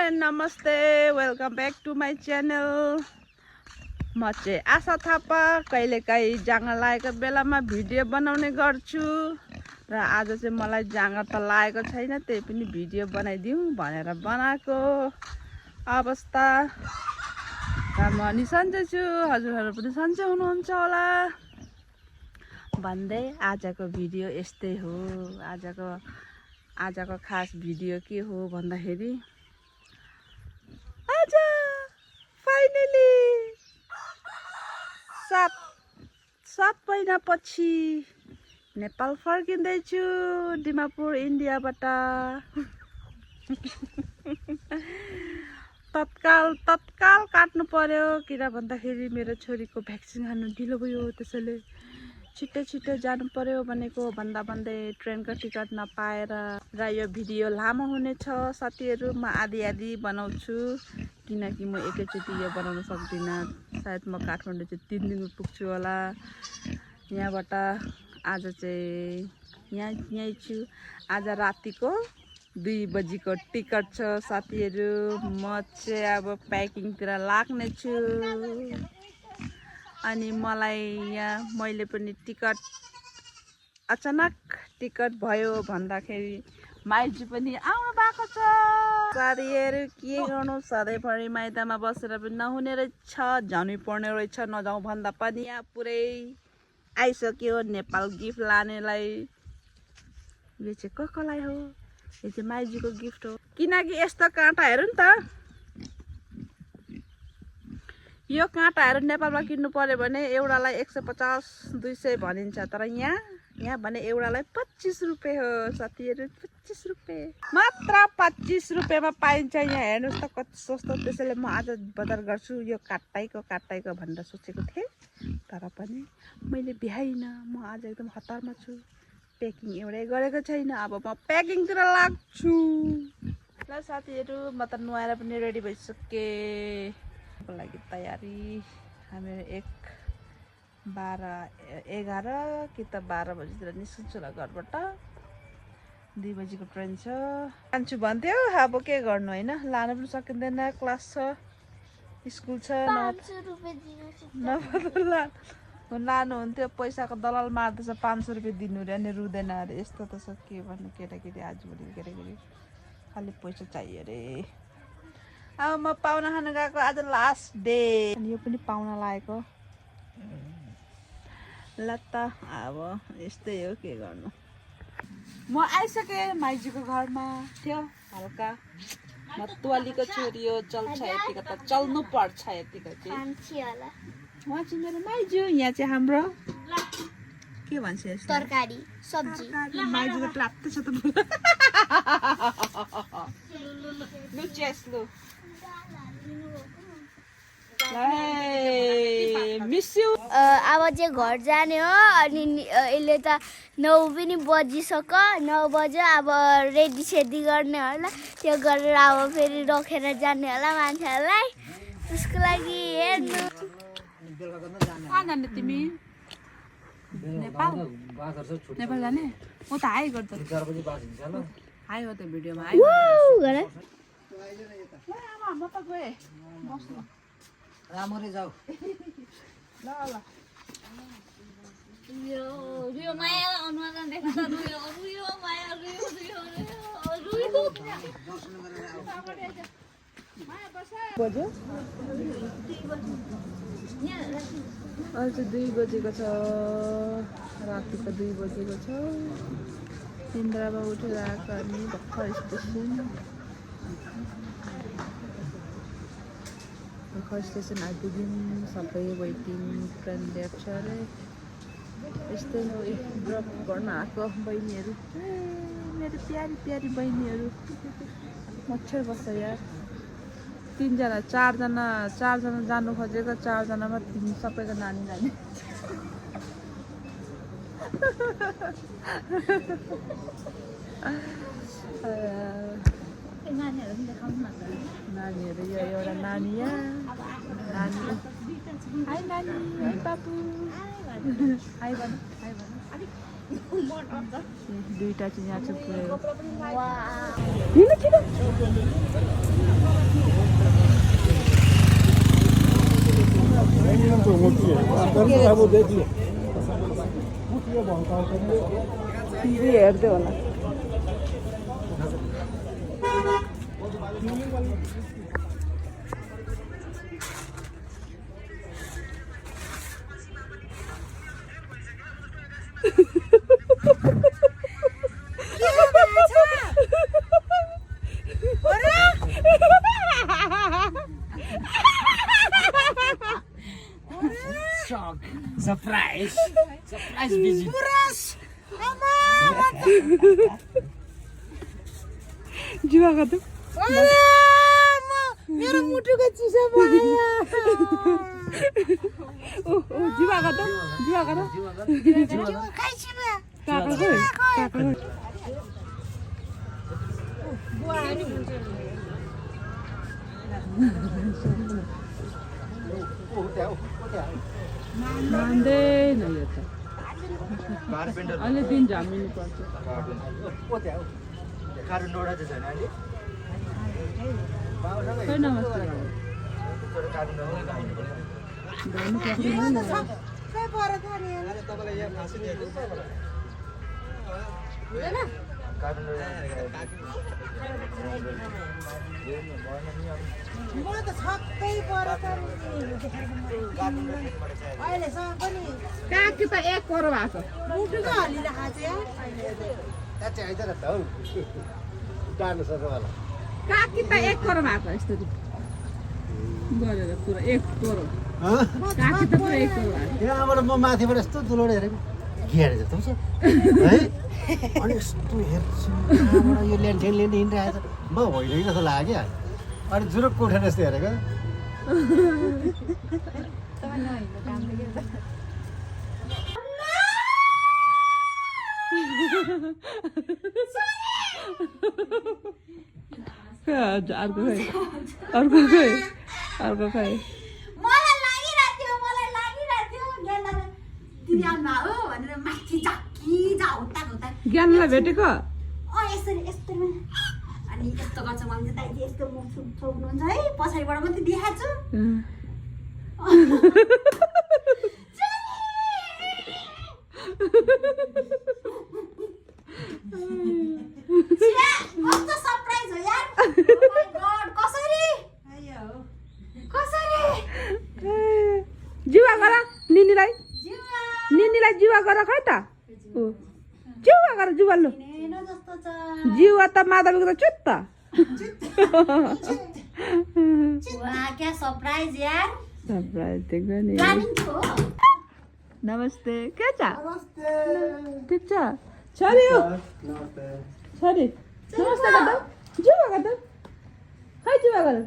And नमस्ते welcome back to my channel. म चाहिँ आशा थापा कहिलेकाहीँ जाँगा लागेको बेलामा भिडियो बनाउने गर्छु र आज चाहिँ मलाई जाँगा त लागेको छैन, त्यही पनि भिडियो बनाइदिउँ भनेर बनाएको अवस्था। र म नि सन्चै छु, हजुरहरू पनि सन्चै हुनुहुन्छ होला भन्दै आजको भिडियो यस्तै हो। आजको खास भिडियो के हो भन्दाखेरि आज फाइनली 7 महिनापछि नेपाल फर्किँदैछु दिमापुर इन्डियाबाट। तत्काल काट्नु पर्यो, किन भन्दाखेरि मेरो छोरीको भ्याक्सिन हान्नु ढिलो भयो, त्यसैले छिट्टै जानु पर्यो भनेको भन्दै ट्रेनको टिकट नपाएर। र यो भिडियो लामो हुनेछ साथीहरू, म आधी बनाउँछु किनकि म एकैचोटि यो बनाउन सक्दिनँ। सायद म काठमाडौँ चाहिँ 3 दिनमा पुग्छु होला यहाँबाट। आज चाहिँ यहीँ छु। आज रातिको 2 बजीको टिकट छ साथीहरू। म चाहिँ अब प्याकिङतिर लाग्ने छु। अनि मलाई यहाँ मैले पनि टिकट अचानक टिकट भयो भन्दाखेरि माइजू पनि आउनु भएको छ। साथीहरू के गर्नु, सधैँभरि माइतमा बसेर पनि नहुने रहेछ, जानै पर्ने रहेछ। नजाउँ भन्दा पनि यहाँ पुरै आइसक्यो नेपाल गिफ्ट लानेलाई। यो चाहिँ कसलाई हो? यो चाहिँ माइजूको गिफ्ट हो, किनकि यस्तो काँटा हेर्नु नि त। यो काँटाहरू नेपालमा किन्नु पर्यो भने एउटालाई 150-200 भनिन्छ, तर यहाँ भने एउटालाई 25 रुपियाँ हो साथीहरू। 25 रुपियाँ मात्र, 25 रुपियाँमा पाइन्छ यहाँ। हेर्नुहोस् त कति सस्तो। त्यसैले म आज बजार गर्छु यो काटाइको भनेर सोचेको थिएँ, तर पनि मैले भ्याइनँ। म आज एकदम हतारमा छु, प्याकिङ एउटै गरेको छैन। अब म प्याकिङतिर लाग्छु। ल साथीहरू, म त नुहाएर पनि रेडी भइसकेँ को लागि तयारी। हामीहरू 11 कि त 12 बजीतिर निस्किन्छु होला घरबाट। 2 बजीको ट्रेन छ। जान्छु भन्थ्यो, अब के गर्नु होइन, लानु पनि सकिँदैन, क्लास छ, स्कुल छ। लानु हुन्थ्यो, पैसाको दलाल मार्दैछ। 500 रुपियाँ दिनु अरे अनि रुँदैन अरे। यस्तो त छ के भन्नु, केटाकेटी आजभोलि केटाकेटी खालि पैसा चाहियो अरे। अब म पाहुना खान गएको, आज लास्ट डे। अनि यो पनि पाहुना लागेको। ल त अब यस्तै हो, के गर्नु। म आइसकेँ माइजूको घरमा। थियो हल्का मतवालीको छोरी हो, चल्छ यतिको त चल्नु पर्छ यतिको चाहिँ। उहाँ चाहिँ मेरो माइजू। यहाँ चाहिँ हाम्रो के भन्छ यसो तरकारी सब्जी। माइजू त प्लात्तै छ त। लु चेस लु मिस यू। अब चाहिँ घर जाने हो। अनि अहिले त 9 पनि बजिसक्यो। 9 बज्यो। अब रेडी सेडी गर्ने होला, त्यो गरेर अब फेरि रखेर जाने होला मान्छेहरूलाई। त्यसको लागि हेर्नु। कहाँ जाने तिमी? नेपाल जाने? म त हाई गर्छ, हाई हो त भिडियोमा हाई गरे। म त गएँ, बस्नु राम्ररी जाऊ। ल रुयो माया अनुहार देख्न त रुयो माया रुयो। बज्यो अहिले 2 बजेको छ, रातिको 2 बजेको छ। इन्द्रामा उठेर आएको हामी भर्खर स्टेसन आइपुग्यौँ। सबै वेटिङ, ट्रेन लेट छ अरे। यस्तै हो, ड्रप गर्न आएको बहिनीहरू। मेरो प्यारी बहिनीहरू। मच्छर बस्छ यार। 4जना जानु खोजेको, 4जनामा 3 सबैको नानी जाने। नानीहरू यो एउटा नानी नानी हाई नानी, हाई बाबु, हाई भन। दुईटा चाहिँ यहाँ चाहिँ पुऱ्यायो। टिभी हेर्दै होला Surprise visit. जुवा खाँदै मेरो मुटुको चिसो भयो जुवा खाँदै जुवा खाँदै काका खोइ काका खोइ मान्दैन यो त अहिले दिन झामिनु पर्छ खै नमस्ते म त छक्कै परेछ अहिलेसम्म पनि काकी त एक करोड भएको मुटुको हल्लिरहेको काकी त एक करोड भएको यस्तो गरेर पुरा एक करोड काकी त पुरा एक करोड भएको यहाँबाट म माथिबाट यस्तो दुलोड हेरेको के हेरेछ त है अनि यस्तो हेर्छु यहाँबाट यो ल्यान्ठेन हिँडिरहेको छ म होइन कि जस्तो लाग्यो क्या अनि जुरुक्क उठेर यस्तो हेरेको अर्को खै अर्को खै अर्को खै मलाई लागिरहेको थियो तिनीहरूमा हो भनेर माथि झाक्की हुँदा ज्ञानलाई भेटेको यसरी यस्तो अनि यस्तो गर्छ भने चाहिँ दाइले यस्तो मुख छोप्नुहुन्छ है पछाडिबाट मात्रै देखाएको छु कस्तो सरप्राइज हो यार Oh my God, कसरी जिवा गर निनीलाई जिवा गर खै त जिवा गर जुवा लु जस्तो छ जिवा त माधवीको त चुत्त वाह क्या सरप्राइज यार सरप्राइज देख्यो नि प्लानिङ थियो नमस्ते के छ ठिक छ छोरी हो छोरी नमस्ते गर्दा जुवा गर्दा खै जुवा गर